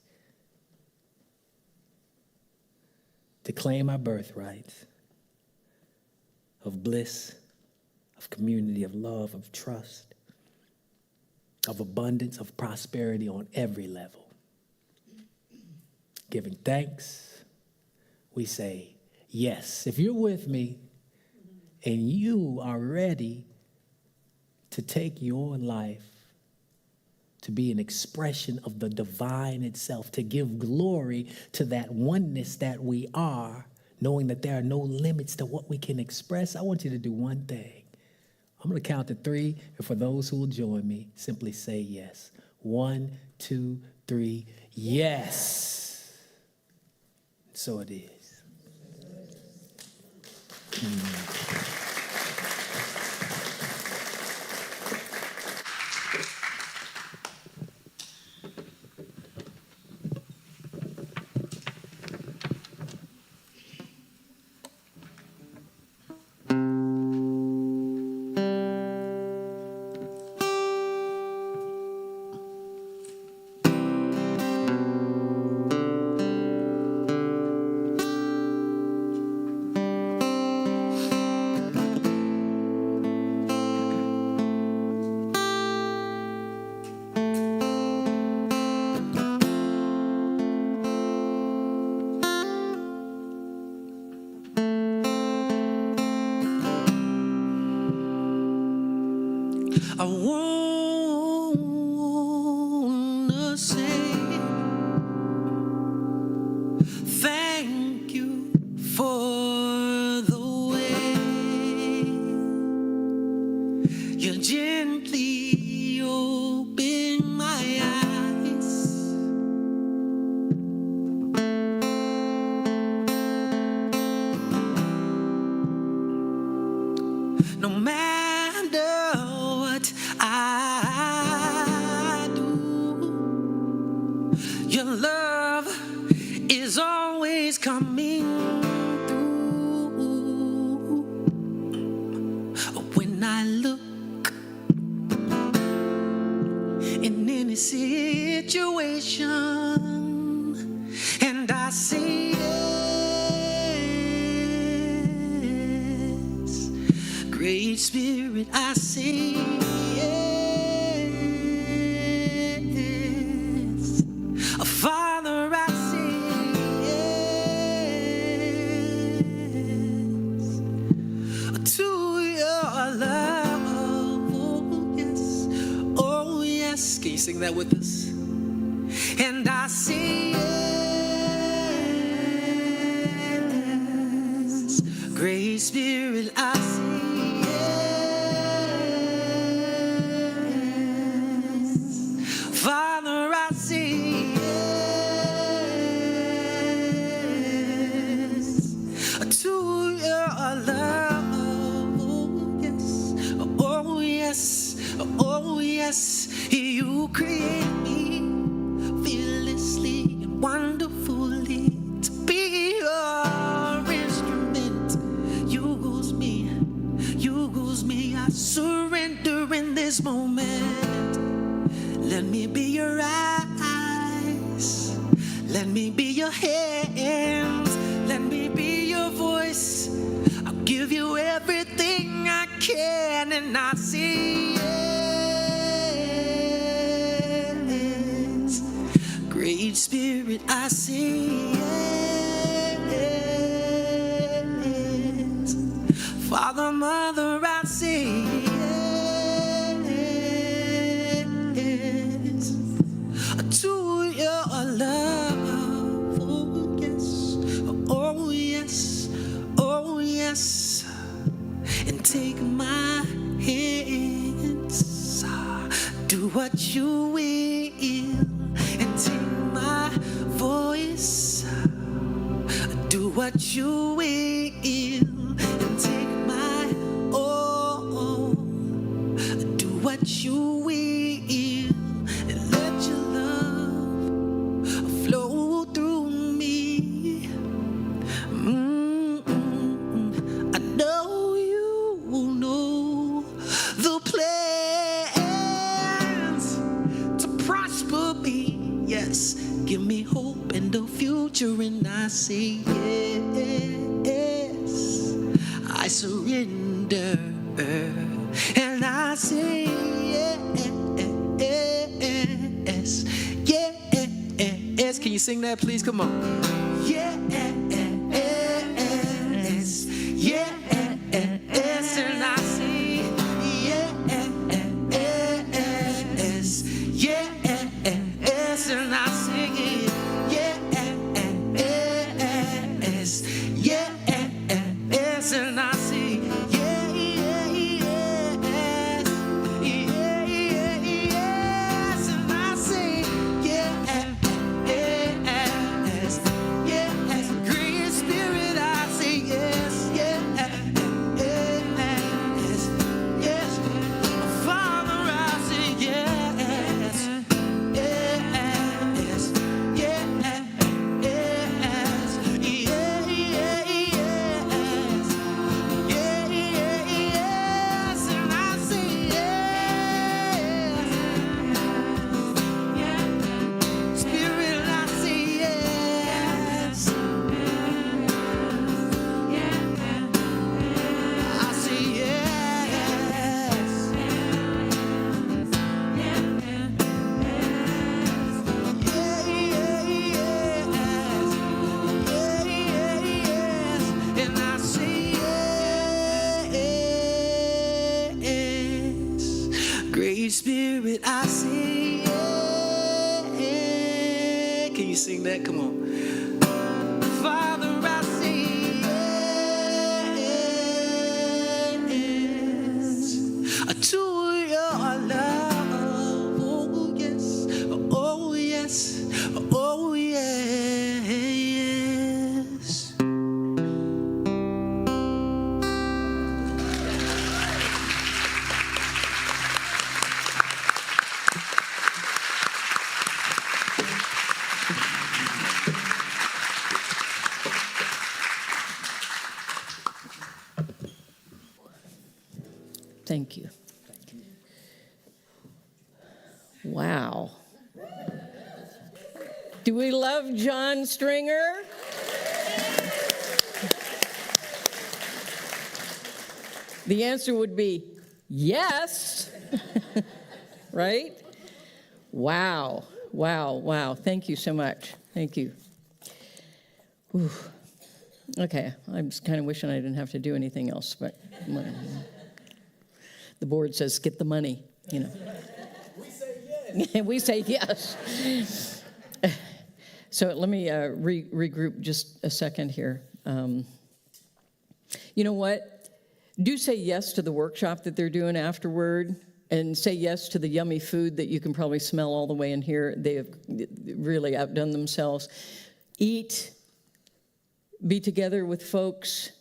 [SPEAKER 8] to claim our birthright of bliss, of community, of love, of trust, of abundance, of prosperity on every level. Giving thanks, we say yes. If you're with me and you are ready to take your life to be an expression of the divine itself, to give glory to that oneness that we are, knowing that there are no limits to what we can express, I want you to do one thing. I'm going to count to 3, and for those who will join me, simply say yes. 1, 2, 3, yes. So it is.
[SPEAKER 7] I wanna say thank you for the way you gently open my eyes. No matter what I do, your love is always coming through. When I look in any situation and I say yes, Great Spirit, I say yes. Father, I say yes to your love. Oh, yes. Oh, yes. Can you sing that with us? And I say yes. Great Spirit, I say yes. Father, I say yes to your love. Oh, yes. Oh, yes. Oh, yes. You create me fearlessly and wonderfully to be your instrument. Use me. I surrender in this moment. Let me be your eyes. Let me be your hands. Let me be your voice. I'll give you everything I can, and I say yes. Great Spirit, I say yes. Father, Mother, I say yes to your love. Oh, yes. Oh, yes. Oh, yes. And take my hands. Do what you will. And take my voice. Do what you will. And take my all. Do what you will. And let your love flow through me. I know you know the plans to prosper me. Yes, give me hope in the future, and I say yes. I surrender, and I say yes, yes. Can you sing that, please? Come on. Yes, yes, and I say yes, yes, and I sing it. Yes, yes, and I say yes, yes, and I say yes, yes. Great Spirit, I say yes, yes, yes. Father, I say yes, yes, yes. Can you sing that? Come on. Father, I say yes to your love. Oh yes, oh yes, oh yes.
[SPEAKER 6] Thank you. Wow. Do we love John Stringer? The answer would be yes. Right? Wow. Wow. Wow. Thank you so much. Thank you. Whew. Okay. I'm just kind of wishing I didn't have to do anything else, but the board says, get the money, you know. We say yes. So let me regroup just a second here. You know what? Do say yes to the workshop that they're doing afterward, and say yes to the yummy food that you can probably smell all the way in here. They have really outdone themselves. Eat, be together with folks,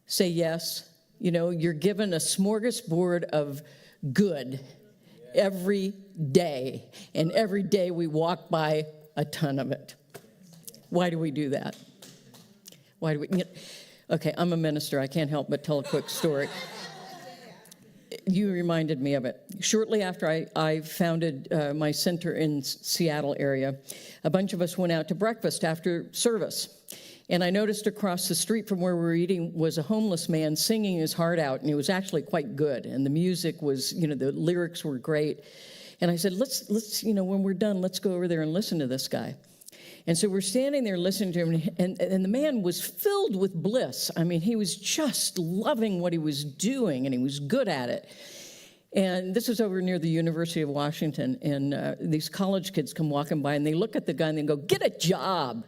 [SPEAKER 6] say yes. You know, you're given a smorgasbord of good every day, and every day we walk by a ton of it. Why do we do that? Why do we? Okay, I'm a minister. I can't help but tell a quick story. You reminded me of it. Shortly after I founded my center in Seattle area, a bunch of us went out to breakfast after service. And I noticed across the street from where we were eating was a homeless man singing his heart out, and it was actually quite good. And the music was, you know, the lyrics were great. And I said, let's, you know, when we're done, let's go over there and listen to this guy. And so we're standing there listening to him, and the man was filled with bliss. I mean, he was just loving what he was doing, and he was good at it. And this was over near the University of Washington, and these college kids come walking by, and they look at the guy, and they go, get a job.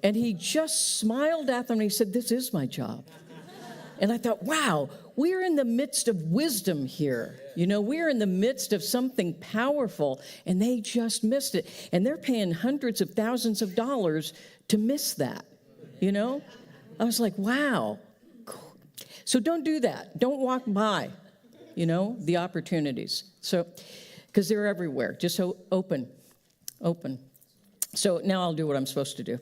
[SPEAKER 6] And he just smiled at them, and he said, this is my job. And I thought, wow, we're in the midst of wisdom here. You know, we're in the midst of something powerful, and they just missed it. And they're paying hundreds of thousands of dollars to miss that, you know? I was like, wow. So don't do that. Don't walk by, you know, the opportunities. So, because they're everywhere. Just so open. So now I'll do what I'm supposed to do.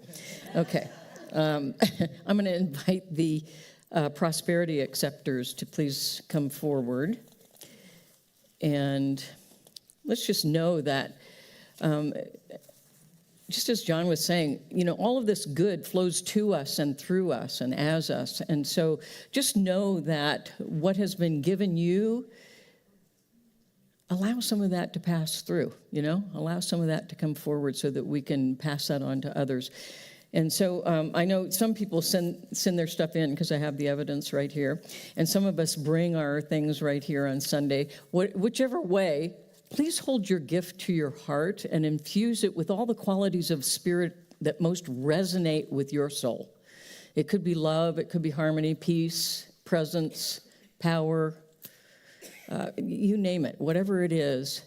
[SPEAKER 6] Okay. I'm going to invite the prosperity acceptors to please come forward. And let's just know that, just as John was saying, you know, all of this good flows to us and through us and as us. And so just know that what has been given you, allow some of that to pass through, you know, allow some of that to come forward so that we can pass that on to others. And so I know some people send their stuff in because I have the evidence right here. And some of us bring our things right here on Sunday. Whichever way, please hold your gift to your heart and infuse it with all the qualities of spirit that most resonate with your soul. It could be love, it could be harmony, peace, presence, power, you name it. Whatever it is,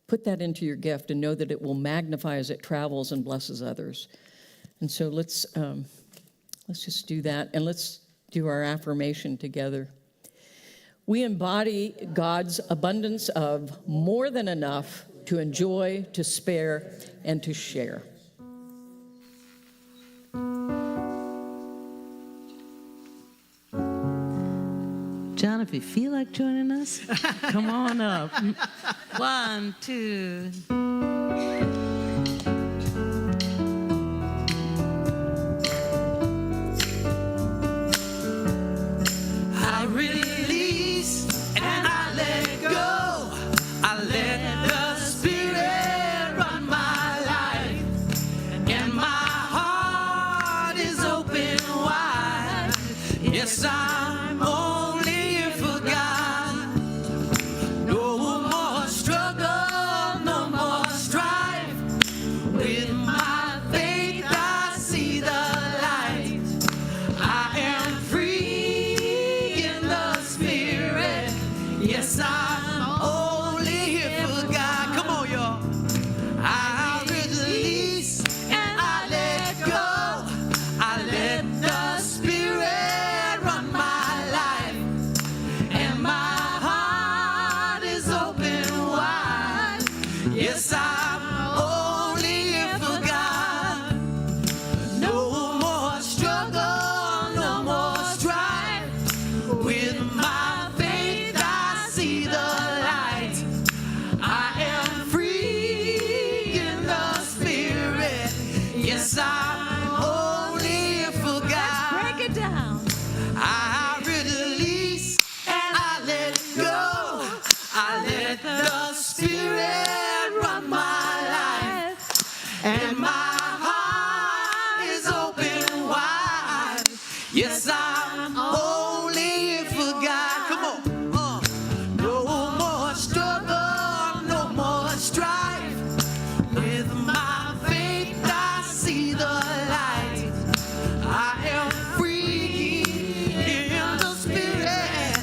[SPEAKER 6] put that into your gift and know that it will magnify as it travels and blesses others. And so let's just do that, and let's do our affirmation together. We embody God's abundance of more than enough to enjoy, to spare, and to share.
[SPEAKER 1] John, if you feel like joining us, come on up. 1, 2.
[SPEAKER 7] I release and I let go. I let the Spirit run my life, and my heart is open wide. Yes, I'm only here for God. No more struggle, no more strife. and my heart is open wide. Yes, I'm only for God. Come on. No more struggle, no more strife. With my faith, I see the light. I am free in the spirit.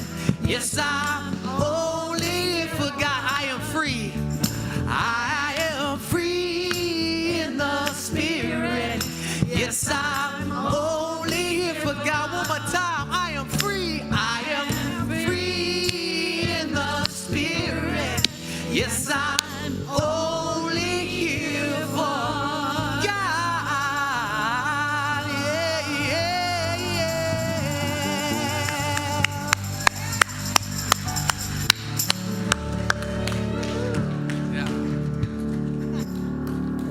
[SPEAKER 7] Yes, I'm only for God. I am free. I am free in the spirit. Yes, I'm only for God. One more time. I am free. I am free in the spirit. Yes, I'm only here for God. Yeah, yeah, yeah.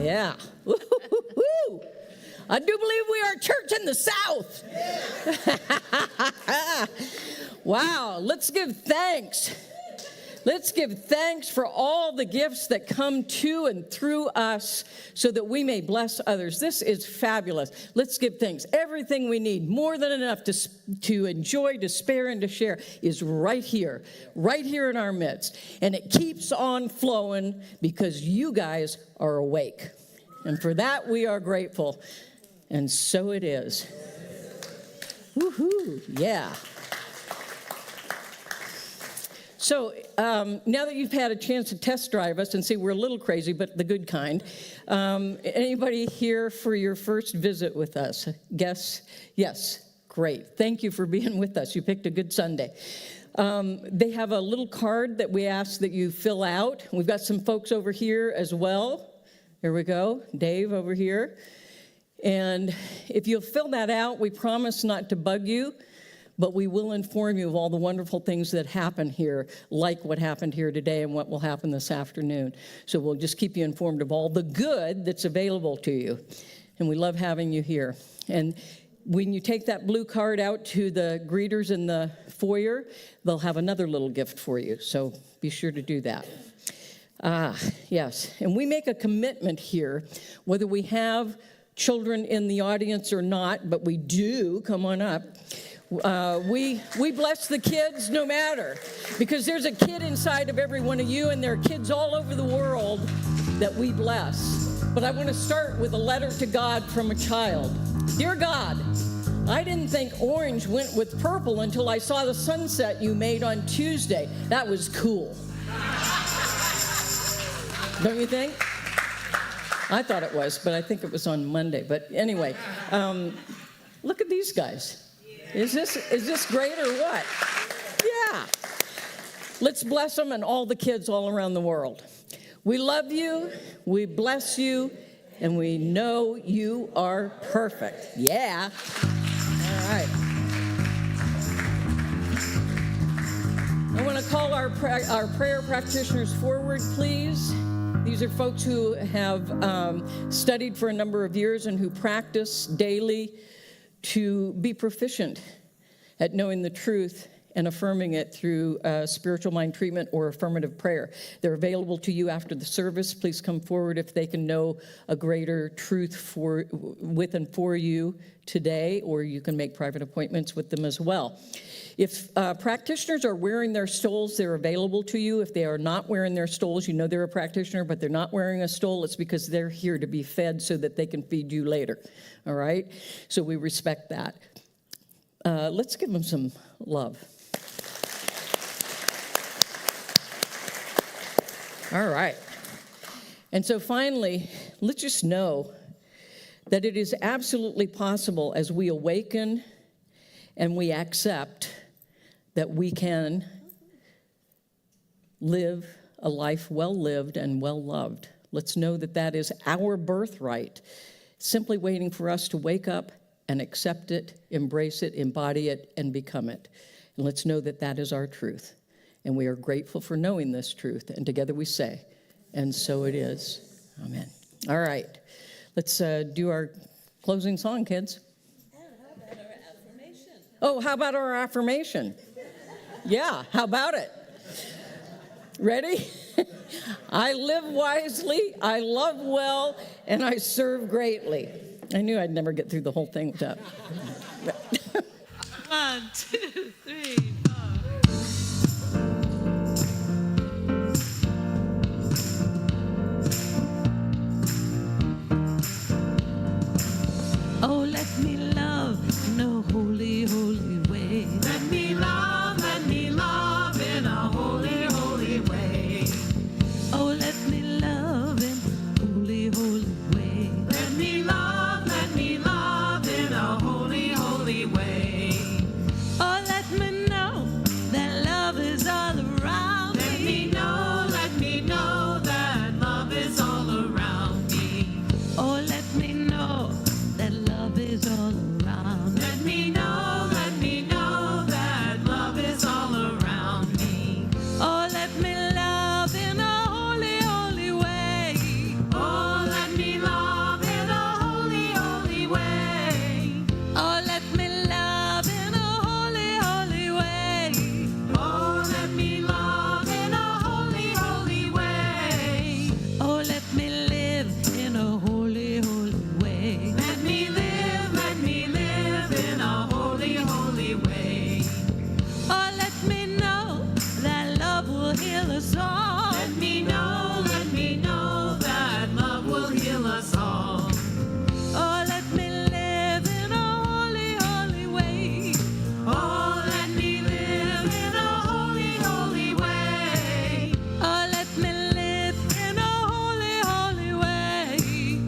[SPEAKER 6] Yeah. Woo-hoo-hoo-hoo. I do believe we are a church in the South. Wow. Let's give thanks. Let's give thanks for all the gifts that come to and through us so that we may bless others. This is fabulous. Let's give thanks. Everything we need, more than enough to enjoy, to spare, and to share is right here in our midst. And it keeps on flowing because you guys are awake. And for that, we are grateful. And so it is. Woohoo, yeah. So now that you've had a chance to test drive us and see we're a little crazy, but the good kind, anybody here for your first visit with us? Guess? Yes, great. Thank you for being with us. You picked a good Sunday. They have a little card that we ask that you fill out. We've got some folks over here as well. Here we go. Dave over here. And if you'll fill that out, we promise not to bug you, but we will inform you of all the wonderful things that happen here, like what happened here today and what will happen this afternoon. So we'll just keep you informed of all the good that's available to you. And we love having you here. And when you take that blue card out to the greeters in the foyer, they'll have another little gift for you. So be sure to do that. Yes. And we make a commitment here, whether we have children in the audience or not, but we do, come on up. We bless the kids no matter, because there's a kid inside of every one of you, and there are kids all over the world that we bless. But I want to start with a letter to God from a child. Dear God, I didn't think orange went with purple until I saw the sunset you made on Tuesday. That was cool. Don't you think? I thought it was, but I think it was on Monday. But anyway, look at these guys. Is this great or what? Yeah. Let's bless them and all the kids all around the world. We love you, we bless you, and we know you are perfect. Yeah. All right. I want to call our prayer practitioners forward, please. These are folks who have studied for a number of years and who practice daily to be proficient at knowing the truth and affirming it through spiritual mind treatment or affirmative prayer. They're available to you after the service. Please come forward if they can know a greater truth with and for you today, or you can make private appointments with them as well. If practitioners are wearing their stoles, they're available to you. If they are not wearing their stoles, you know they're a practitioner, but they're not wearing a stole, it's because they're here to be fed so that they can feed you later, all right? So we respect that. Let's give them some love. All right. And so finally, let's just know that it is absolutely possible as we awaken and we accept that we can live a life well lived and well loved. Let's know that that is our birthright, simply waiting for us to wake up and accept it, embrace it, embody it, and become it. And let's know that that is our truth. And we are grateful for knowing this truth. And together we say, and so it is. Amen. All right. Let's do our closing song, kids. Oh, how about our affirmation? Yeah, how about it? Ready? I live wisely, I love well, and I serve greatly. I knew I'd never get through the whole thing without.
[SPEAKER 1] 1, 2, 3, 4. Oh, let me love in a holy, holy way.
[SPEAKER 7] Let me love in a holy, holy way.
[SPEAKER 1] Oh, let me love in a holy, holy way.
[SPEAKER 7] Let me love in a holy, holy way.
[SPEAKER 1] Oh, let me know that love is all around
[SPEAKER 7] Let me know that love is all around me.
[SPEAKER 1] Oh, let me know that love is all around me.
[SPEAKER 7] Let me know that love is all around me.
[SPEAKER 1] Oh, let me love in a holy, holy way.
[SPEAKER 7] Oh, let me love in a holy, holy way.
[SPEAKER 1] Oh, let me love in a holy, holy way.
[SPEAKER 7] Oh, let me love in a holy, holy way.
[SPEAKER 1] Oh, let me live in a holy, holy way.
[SPEAKER 7] Let me live in a holy, holy way.
[SPEAKER 1] Oh, let me know that love will heal us all.
[SPEAKER 7] Let me know that love will heal us all.
[SPEAKER 1] Oh, let me live in a holy, holy way.
[SPEAKER 7] Oh, let me live in a holy, holy way.
[SPEAKER 1] Oh, let me live in a holy, holy way.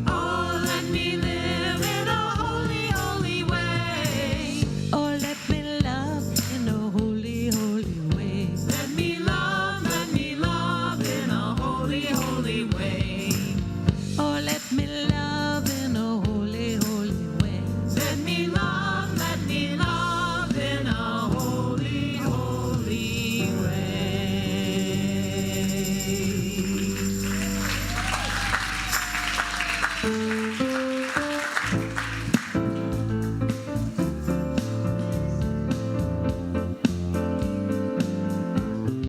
[SPEAKER 7] Oh, let me live in a holy, holy way.
[SPEAKER 1] Oh, let me love in a holy, holy way.
[SPEAKER 7] Let me love in a holy, holy way.